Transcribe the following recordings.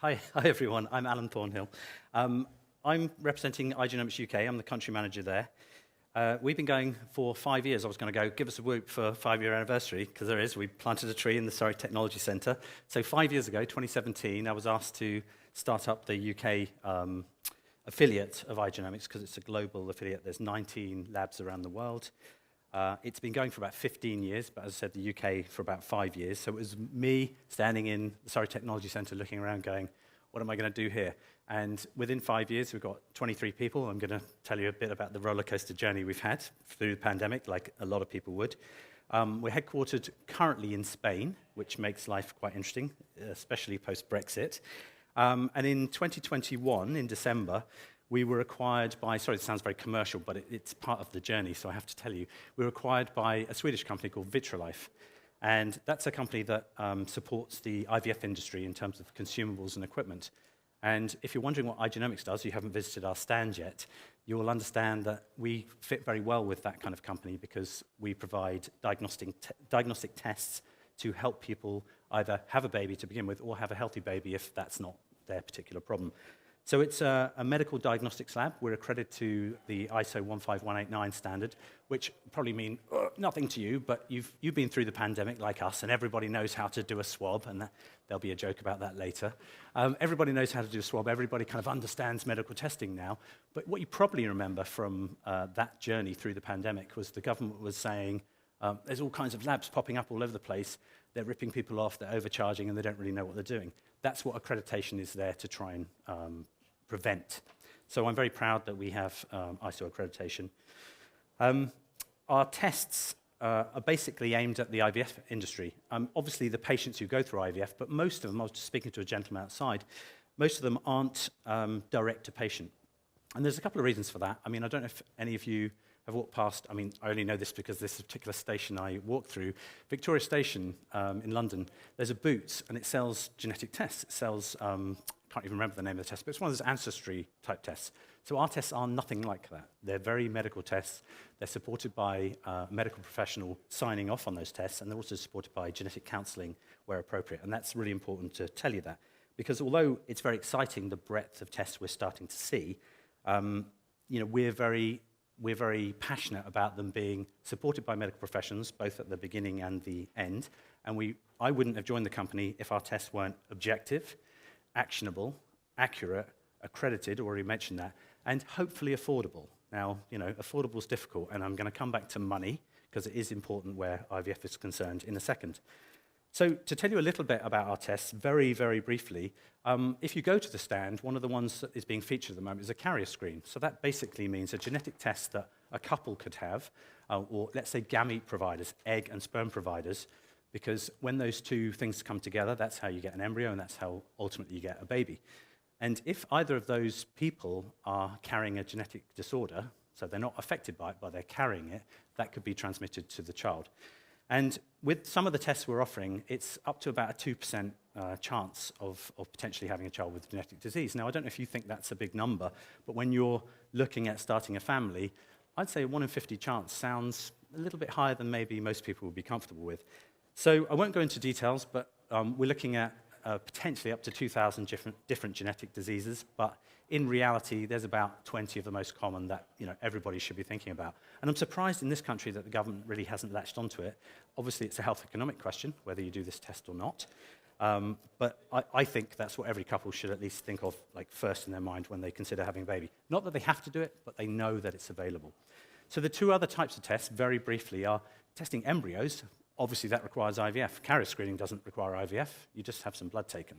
Hi everyone. I'm Alan Thornhill. I'm representing Igenomix UK. I'm the country manager there. We've been going for 5 years. I was going to go give us a whoop for 5-year anniversary, because there is. We planted a tree in the Surrey Technology Centre. So 5 years ago, 2017, I was asked to start up the UK affiliate of Igenomix, because it's a global affiliate. There's 19 labs around the world. It's been going for about 15 years, but as I said, the UK for about 5 years. So it was me standing in the Surrey Technology Centre looking around going, what am I going to do here? And within 5 years, we've got 23 people. I'm going to tell you a bit about the roller coaster journey we've had through the pandemic, like a lot of people would. We're headquartered currently in Spain, which makes life quite interesting, especially post-Brexit. And in 2021, in December, we were acquired by, sorry, it sounds very commercial, but it's part of the journey, so I have to tell you. We were acquired by a Swedish company called Vitrolife. And that's a company that supports the IVF industry in terms of consumables and equipment. And if you're wondering what Igenomix does, you haven't visited our stand yet, you will understand that we fit very well with that kind of company, because we provide diagnostic tests to help people either have a baby to begin with or have a healthy baby if that's not their particular problem. So it's a medical diagnostics lab. We're accredited to the ISO 15189 standard, which probably mean nothing to you, but you've been through the pandemic like us, and everybody knows how to do a swab, and there'll be a joke about that later. Everybody knows how to do a swab. Everybody kind of understands medical testing now. But what you probably remember from that journey through the pandemic was the government was saying, there's all kinds of labs popping up all over the place. They're ripping people off, they're overcharging, and they don't really know what they're doing. That's what accreditation is there to try and prevent. So I'm very proud that we have ISO accreditation. Our tests are basically aimed at the IVF industry. Obviously, the patients who go through IVF, but most of them, I was just speaking to a gentleman outside, most of them aren't direct to patient. And there's a couple of reasons for that. I mean, I don't know if any of you have walked past, I mean, I only know this because this particular station I walked through, Victoria Station in London, there's a Boots, and it sells genetic tests. It sells, can't even remember the name of the test, but it's one of those ancestry type tests. So our tests are nothing like that. They're very medical tests. They're supported by a medical professional signing off on those tests, and they're also supported by genetic counselling where appropriate. And that's really important to tell you that, because although it's very exciting, the breadth of tests we're starting to see, we're very passionate about them being supported by medical professions, both at the beginning and the end. And I wouldn't have joined the company if our tests weren't objective, actionable, accurate, accredited, already mentioned that, and hopefully affordable. Now, affordable is difficult, and I'm going to come back to money, because it is important where IVF is concerned in a second. So to tell you a little bit about our tests, very, very briefly, if you go to the stand, one of the ones that is being featured at the moment is a carrier screen. So that basically means a genetic test that a couple could have, or let's say gamete providers, egg and sperm providers, because when those two things come together, that's how you get an embryo, and that's how ultimately you get a baby. And if either of those people are carrying a genetic disorder, so they're not affected by it, but they're carrying it, that could be transmitted to the child. And with some of the tests we're offering, it's up to about a 2% chance of potentially having a child with genetic disease. Now, I don't know if you think that's a big number, but when you're looking at starting a family, I'd say a 1 in 50 chance sounds a little bit higher than maybe most people would be comfortable with. So I won't go into details, but we're looking at potentially up to 2,000 different genetic diseases, but in reality, there's about 20 of the most common that everybody should be thinking about. And I'm surprised in this country that the government really hasn't latched onto it. Obviously, it's a health economic question, whether you do this test or not. But I think that's what every couple should at least think of first in their mind when they consider having a baby. Not that they have to do it, but they know that it's available. So the two other types of tests, very briefly, are testing embryos. Obviously, that requires IVF. Carrier screening doesn't require IVF. You just have some blood taken.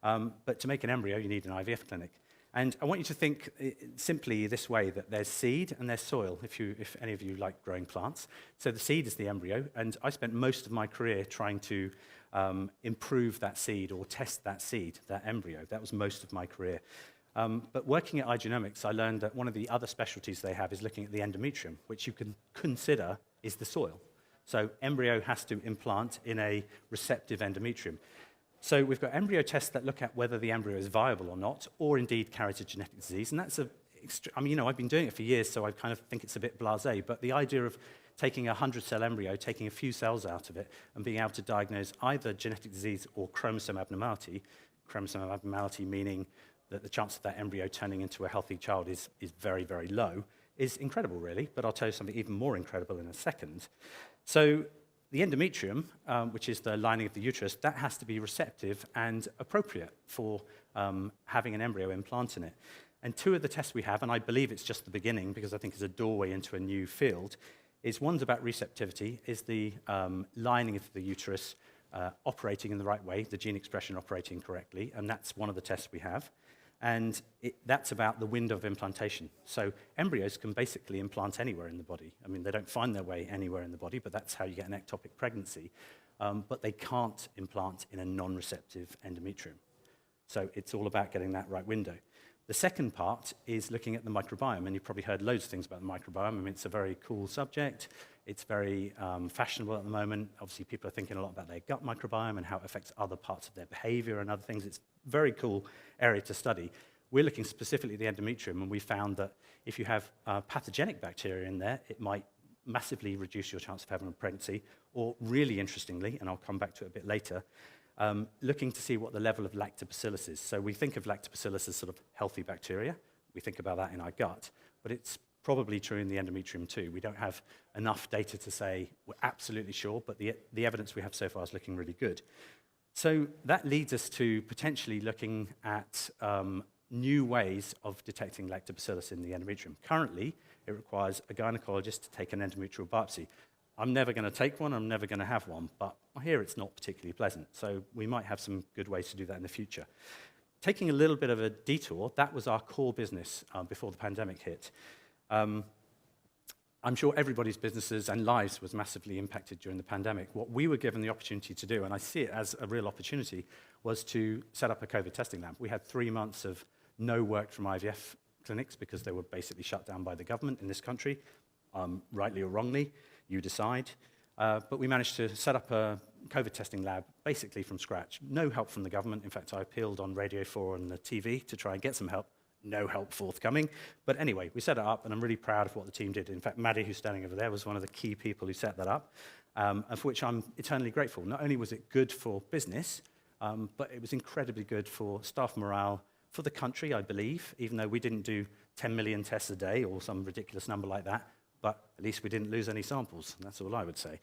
But to make an embryo, you need an IVF clinic. And I want you to think simply this way, that there's seed and there's soil, if any of you like growing plants. So the seed is the embryo, and I spent most of my career trying to improve that seed or test that seed, that embryo. That was most of my career. But working at Igenomix, I learned that one of the other specialties they have is looking at the endometrium, which you can consider is the soil. So embryo has to implant in a receptive endometrium. So we've got embryo tests that look at whether the embryo is viable or not, or indeed carries a genetic disease. And that's I've been doing it for years, so I kind of think it's a bit blasé. But the idea of taking a 100-cell embryo, taking a few cells out of it, and being able to diagnose either genetic disease or chromosome abnormality chromosome abnormality, meaning that the chance of that embryo turning into a healthy child is very, very low, is incredible, really. But I'll tell you something even more incredible in a second. So the endometrium, which is the lining of the uterus, that has to be receptive and appropriate for having an embryo implant in it. And two of the tests we have, and I believe it's just the beginning because I think it's a doorway into a new field, is one's about receptivity, is the lining of the uterus operating in the right way, the gene expression operating correctly, and that's one of the tests we have. And that's about the window of implantation. So embryos can basically implant anywhere in the body. I mean, they don't find their way anywhere in the body, but that's how you get an ectopic pregnancy. But they can't implant in a non-receptive endometrium. So it's all about getting that right window. The second part is looking at the microbiome, and you've probably heard loads of things about the microbiome. I mean, it's a very cool subject. It's very fashionable at the moment. Obviously, people are thinking a lot about their gut microbiome and how it affects other parts of their behavior and other things. It's a very cool area to study. We're looking specifically at the endometrium, and we found that if you have pathogenic bacteria in there, it might massively reduce your chance of having a pregnancy, or really interestingly, and I'll come back to it a bit later, looking to see what the level of lactobacillus is. So we think of lactobacillus as sort of healthy bacteria. We think about that in our gut, but it's probably true in the endometrium too. We don't have enough data to say we're absolutely sure, but the evidence we have so far is looking really good. So that leads us to potentially looking at new ways of detecting lactobacillus in the endometrium. Currently, it requires a gynecologist to take an endometrial biopsy. I'm never going to take one, I'm never going to have one, but I hear it's not particularly pleasant, so we might have some good ways to do that in the future. Taking a little bit of a detour, that was our core business before the pandemic hit. I'm sure everybody's businesses and lives was massively impacted during the pandemic. What we were given the opportunity to do, and I see it as a real opportunity, was to set up a COVID testing lab. We had 3 months of no work from IVF clinics because they were basically shut down by the government in this country, rightly or wrongly. You decide. But we managed to set up a COVID testing lab basically from scratch. No help from the government. In fact, I appealed on Radio 4 and the TV to try and get some help. No help forthcoming. But anyway, we set it up, and I'm really proud of what the team did. In fact, Maddie, who's standing over there, was one of the key people who set that up, and for which I'm eternally grateful. Not only was it good for business, but it was incredibly good for staff morale, for the country, I believe, even though we didn't do 10 million tests a day or some ridiculous number like that. But at least we didn't lose any samples. That's all I would say.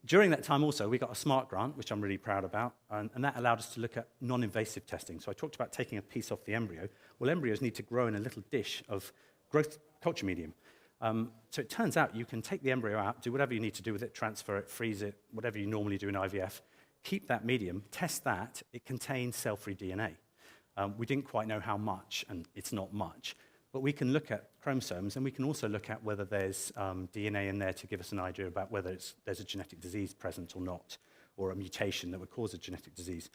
During that time also, we got a SMART grant, which I'm really proud about, and that allowed us to look at non-invasive testing. So I talked about taking a piece off the embryo. Well, embryos need to grow in a little dish of growth culture medium. So it turns out you can take the embryo out, do whatever you need to do with it, transfer it, freeze it, whatever you normally do in IVF, keep that medium, test that. It contains cell-free DNA. We didn't quite know how much, and it's not much. But we can look at chromosomes, and we can also look at whether there's DNA in there to give us an idea about whether there's a genetic disease present or not, or a mutation that would cause a genetic disease.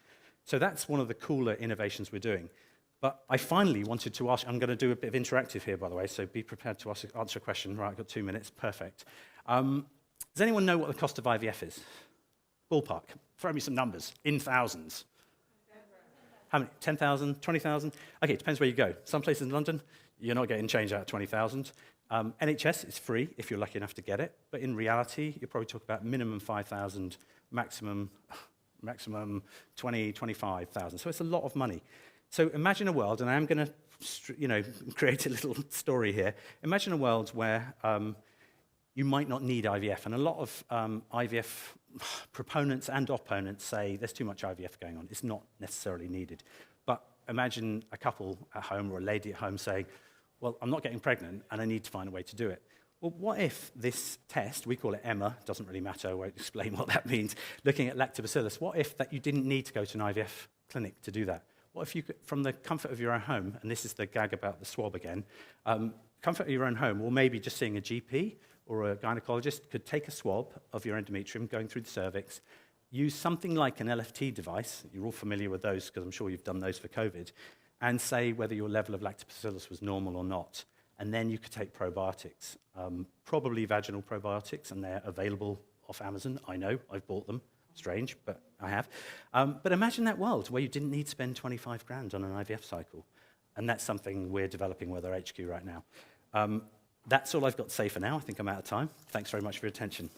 So that's one of the cooler innovations we're doing. But I finally wanted to ask, I'm going to do a bit of interactive here, by the way, so be prepared to answer a question. Right, I've got 2 minutes, perfect. Does anyone know what the cost of IVF is? Ballpark, throw me some numbers, in thousands. How many, 10,000, 20,000? Okay, it depends where you go. Some places in London, you're not getting change out of 20,000. NHS is free if you're lucky enough to get it, but in reality, you're probably talking about minimum 5,000, maximum 20, 25,000. So it's a lot of money. So imagine a world, and I am going to, create a little story here. Imagine a world where you might not need IVF, and a lot of IVF proponents and opponents say there's too much IVF going on. It's not necessarily needed. But imagine a couple at home or a lady at home saying, well, I'm not getting pregnant, and I need to find a way to do it. Well, what if this test, we call it EMMA, doesn't really matter, I won't explain what that means, looking at lactobacillus, what if that you didn't need to go to an IVF clinic to do that? What if you could, from the comfort of your own home, and this is the gag about the swab again, comfort of your own home, or maybe just seeing a GP or a gynecologist could take a swab of your endometrium going through the cervix, use something like an LFT device, you're all familiar with those because I'm sure you've done those for COVID, and say whether your level of lactobacillus was normal or not. And then you could take probiotics, probably vaginal probiotics, and they're available off Amazon. I know, I've bought them. Strange, but I have. But imagine that world where you didn't need to spend 25 grand on an IVF cycle. And that's something we're developing with our HQ right now. That's all I've got to say for now. I think I'm out of time. Thanks very much for your attention.